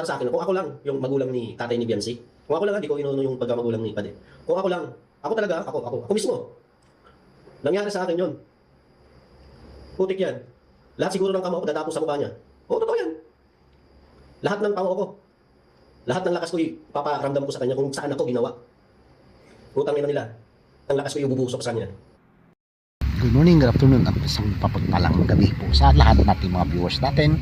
sa akin, kung ako lang yung magulang ni tatay ni Biancy, kung ako lang, hindi ko inuno yung pagkamagulang ni Pade. Kung ako lang, ako talaga, ako mismo. Nangyari sa akin yun. Putik yan. Lahat siguro ng kamao ko datapos sa mukha niya. Oo, totoo yan. Lahat ng pao ko. Lahat ng lakas ko ipaparamdam ko sa kanya kung saan ako ginawa. Utang nila nila. Ang lakas ko ibubusok sa kanya. Good morning, good afternoon at isang papagpalang gabi po sa lahat nating mga viewers natin.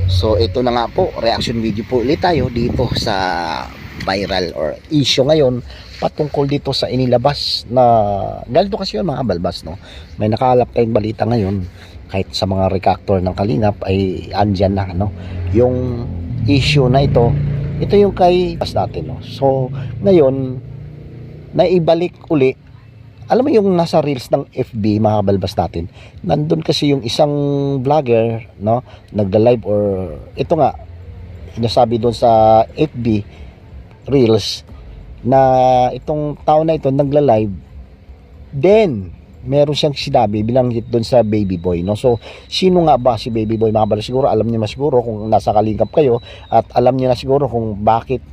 So ito na nga po, reaction video po ulit tayo dito sa viral or issue ngayon patungkol dito sa inilabas na ganito kasi yun mga balbas, no? May nakalap tayong balita ngayon kahit sa mga reactor ng Kalingap ay andyan na, no? Yung issue na ito yung kay pas natin, no? So ngayon naibalik uli. Alam mo yung nasa reels ng FB mga balbas natin, nandun kasi yung isang vlogger, no, nagda-live or ito nga sinasabi doon sa FB reels na itong tao na ito nagla-live, then meron siyang sinabi, binanggit doon sa Baby Boy, no? So sino nga ba si Baby Boy mga balbas? Siguro alam niyo na siguro kung nasa Kalingap kayo at alam niyo na siguro kung bakit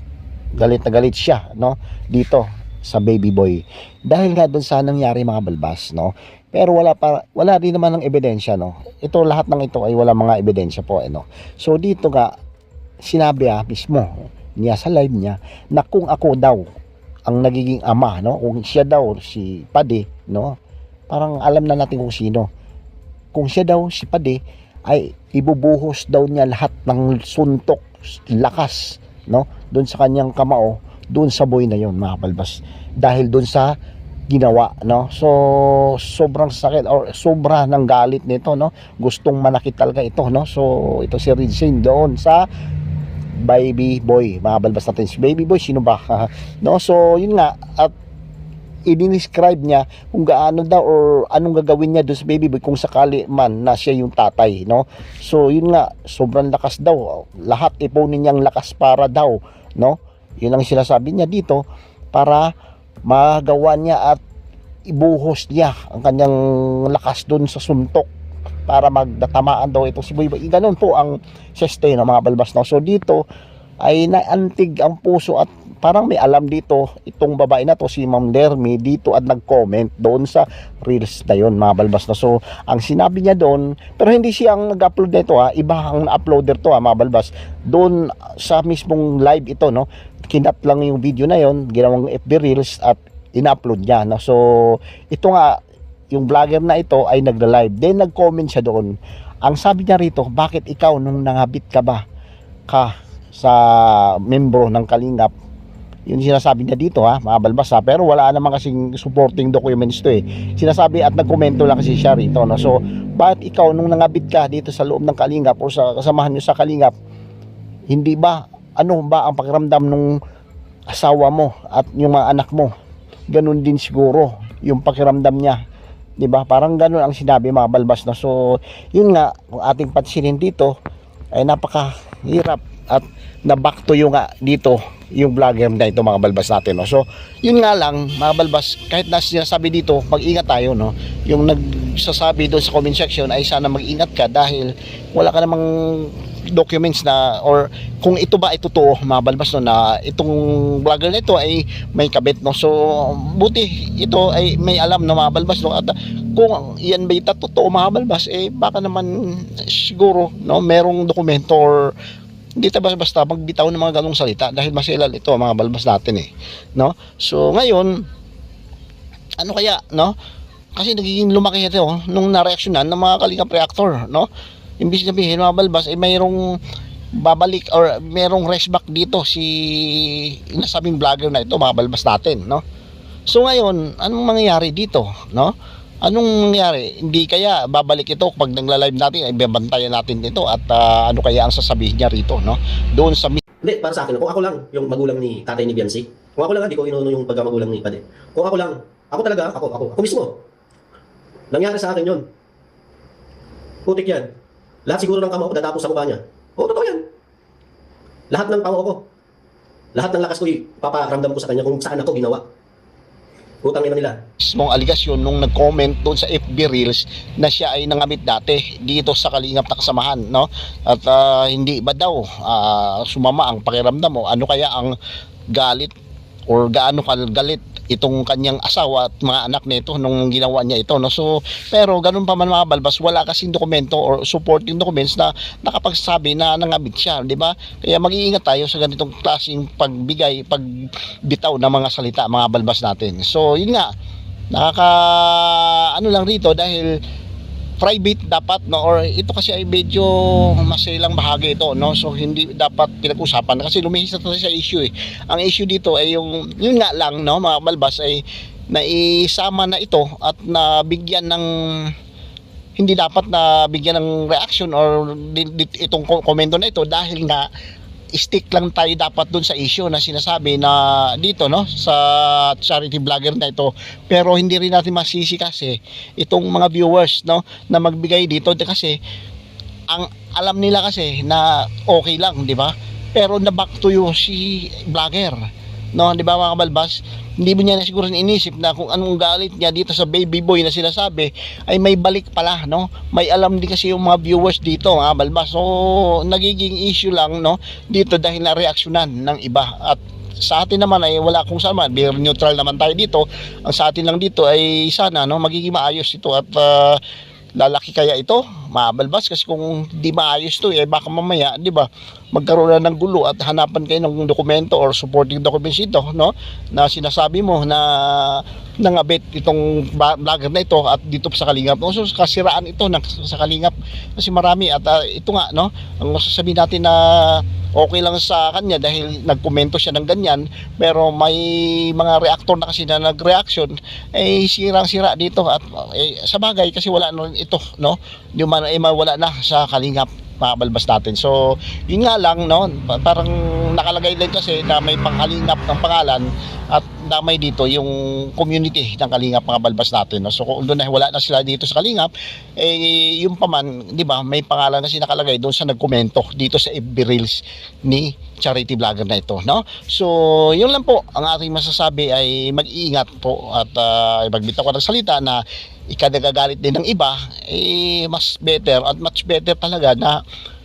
galit na galit siya, no, dito sa Baby Boy dahil nga doon sa nangyari mga balbas, no? Pero wala rin naman ng ebidensya, no? Ito lahat ng ito ay wala mga ebidensya po, no? So dito nga sinabi mismo niya sa live niya na kung ako daw ang nagiging ama, no? Kung siya daw si Pade, no? Parang alam na natin kung sino. Kung siya daw si Pade ay ibubuhos daw niya lahat ng suntok, lakas, no? Doon sa kanyang kamao, doon sa boy na yon mga balbas, dahil doon sa ginawa, no? So sobrang sakit or sobra ng galit nito, no? Gustong manakit talaga ito, no? So ito si Rizin doon sa Baby Boy mga balbas natin. Si Baby Boy sino ba? No? So yun nga, at i-describe niya kung gaano daw or anong gagawin niya doon sa Baby Boy kung sakali man na siya yung tatay, no? So yun nga, sobrang lakas daw, lahat ipunin niyang lakas para daw, no? Yun ang sinasabi niya dito para magawa niya at ibuhos niya ang kanyang lakas doon sa suntok para magdatamaan daw ito si Boy. Ganun po ang seste ng mga balbas, no? So dito ay naantig ang puso at parang may alam dito itong babae na to, si Ma'am Lermy, dito at nag-comment doon sa reels na yun mga balbas, no? So ang sinabi niya doon, pero hindi siya ang nag-upload nito, iba ang uploader to mga balbas. Doon sa mismong live ito, no, kinat lang yung video na yon, ginawang FB reels at in-upload niya, no? So ito nga yung vlogger na ito ay nagla-live, then nag-comment siya doon. Ang sabi niya rito, bakit ikaw nung nangabit ka ba sa membro ng Kalingap? Yun sinasabi niya dito mga balbas, pero wala naman kasing supporting documents to sinasabi at nagkomento lang kasi siya rito, no? So bakit ikaw nung nangabit ka dito sa loob ng Kalingap o sa kasamahan niyo sa Kalingap, hindi ba, ano ba ang pakiramdam nung asawa mo at yung mga anak mo? Ganun din siguro yung pakiramdam niya, di ba? Parang ganun ang sinabi mga balbas, no? So yun nga, ang ating pansinin dito ay napakahirap at na-back to yung dito yung vlogger na ito mga balbas natin, no? So yun nga lang mga balbas, kahit na sinasabi dito mag-ingat tayo, no? Yung nagsasabi doon sa comment section ay sana mag-ingat ka dahil wala ka namang documents na, or kung ito ba ay totoo mga balbas, no, na itong vlogger na ito ay may kabit, no? So buti ito ay may alam na mga balbas, no? At kung yan ba ito totoo mga balbas, baka naman siguro, no, merong dokumento or hindi tayo basta magbitaw ng mga ganong salita dahil masilal ito mga balbas natin, no? So ngayon, ano kaya, no? Kasi nagiging lumaki ito nung nareaksyonan ng mga Kalingap reactor, no? Imbis sabihin mga balbas mayroong babalik or merong restback dito si nasabing vlogger na ito mga balbas natin, no? So ngayon, anong mangyayari dito, no? Anong nangyari? Hindi kaya babalik ito pag nagla-live natin, ay babantayan natin ito at ano kaya ang sasabihin niya rito, no? Doon sa Hindi, para sa akin, kung ako lang yung magulang ni tatay ni Biancy, kung ako lang, hindi ko inuno yung pagkamagulang ni Pade. Kung ako lang, ako talaga, ako mismo. Nangyari sa akin yun. Putik yan. Lahat siguro ng kamao ko datapos sa mukha niya. Oo, totoo yan. Lahat ng pao ko. Lahat ng lakas ko ipaparamdam ko sa kanya kung saan ako ginawa. Utang ina nila. Mismong aligasyon nung nag-comment doon sa FB Reels na siya ay nangamit dati dito sa Kalingap na kasamahan, no? At hindi ba daw sumama ang pakiramdam mo? Ano kaya ang galit or gaano kagalit itong kanyang asawa at mga anak nito nung ginawa niya ito, no? So pero ganun pa man mga balbas, wala kasing dokumento or supporting documents na nakapagsabi na nangamit siya, di ba? Kaya mag-iingat tayo sa ganitong klaseng pagbitaw ng mga salita, mga balbas natin. So yun nga, ano lang rito dahil private dapat, no, or ito kasi ay medyo masilang bahagi ito, no, so hindi dapat pinag-usapan kasi lumihis na tayo sa issue eh. Ang issue dito ay yun nga lang, no, mga balbas, ay naisama na ito at nabigyan ng hindi dapat na bigyan ng reaction or itong komento na ito dahil nga stick lang tayo dapat dun sa issue na sinasabi na dito, no, sa charity vlogger na ito. Pero hindi rin natin masisi kasi itong mga viewers, no, na magbigay dito kasi ang alam nila kasi na okay lang, di ba? Pero na back to you si vlogger, no, di ba mga kabalbas? Hindi mo niya na siguro inisip na kung anong galit niya dito sa baby boy na sinasabi ay may balik pala, no? May alam din kasi yung mga viewers dito, mga balbas. So nagiging issue lang, no, dito dahil na reaksyonan ng iba. At sa atin naman ay wala kung saan man, very neutral naman tayo dito. Ang sa atin lang dito ay sana, no, magiging maayos ito at lalaki kaya ito, mabalbas, kasi kung di maayos to eh baka mamaya, di ba, magkaroon na ng gulo at hanapan kayo ng dokumento or supporting documents ito, no, na sinasabi mo na nangabit itong vlogger na ito at dito sa Kalingap. So kasiraan ito sa Kalingap kasi marami at ito nga, no, ang masasabi natin na okay lang sa kanya dahil nagkomento siya ng ganyan, pero may mga reactor na kasi na nag-reaction ay sirang-sira dito at sa bagay kasi wala na rin ito, no, yung mawala na sa Kalingap, mga balbas natin. So yun nga lang, no, parang nakalagay din kasi na may pang-Kalingap ng pangalan at damay dito yung community ng Kalingap, mga balbas natin, no? So kung doon na wala na sila dito sa Kalingap, eh yung paman, di ba, may pangalan na nakalagay doon sa nagkomento dito sa FB Reels ni charity vlogger na ito, no? So yun lang po ang aking masasabi, ay mag-iingat po at magbitaw ka ng salita na ikadagagalit din ng iba, eh mas better at much better talaga na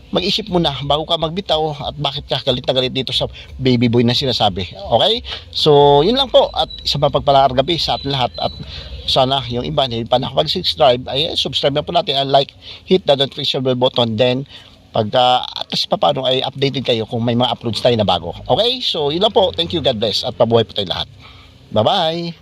mag-isip mo na bago ka magbitaw at bakit ka galit na galit dito sa baby boy na sinasabi. Okay? So yun lang po at isang mapagpalang gabi sa atin lahat at sana yung iba na hindi pa nakapag-subscribe ay subscribe na po natin and like, hit the notification bell button, then pagka at pa paano ay updated kayo kung may mga uploads tayo na bago. Okay? So yun lang po. Thank you, God bless at pabuhay po tayo lahat. Bye bye.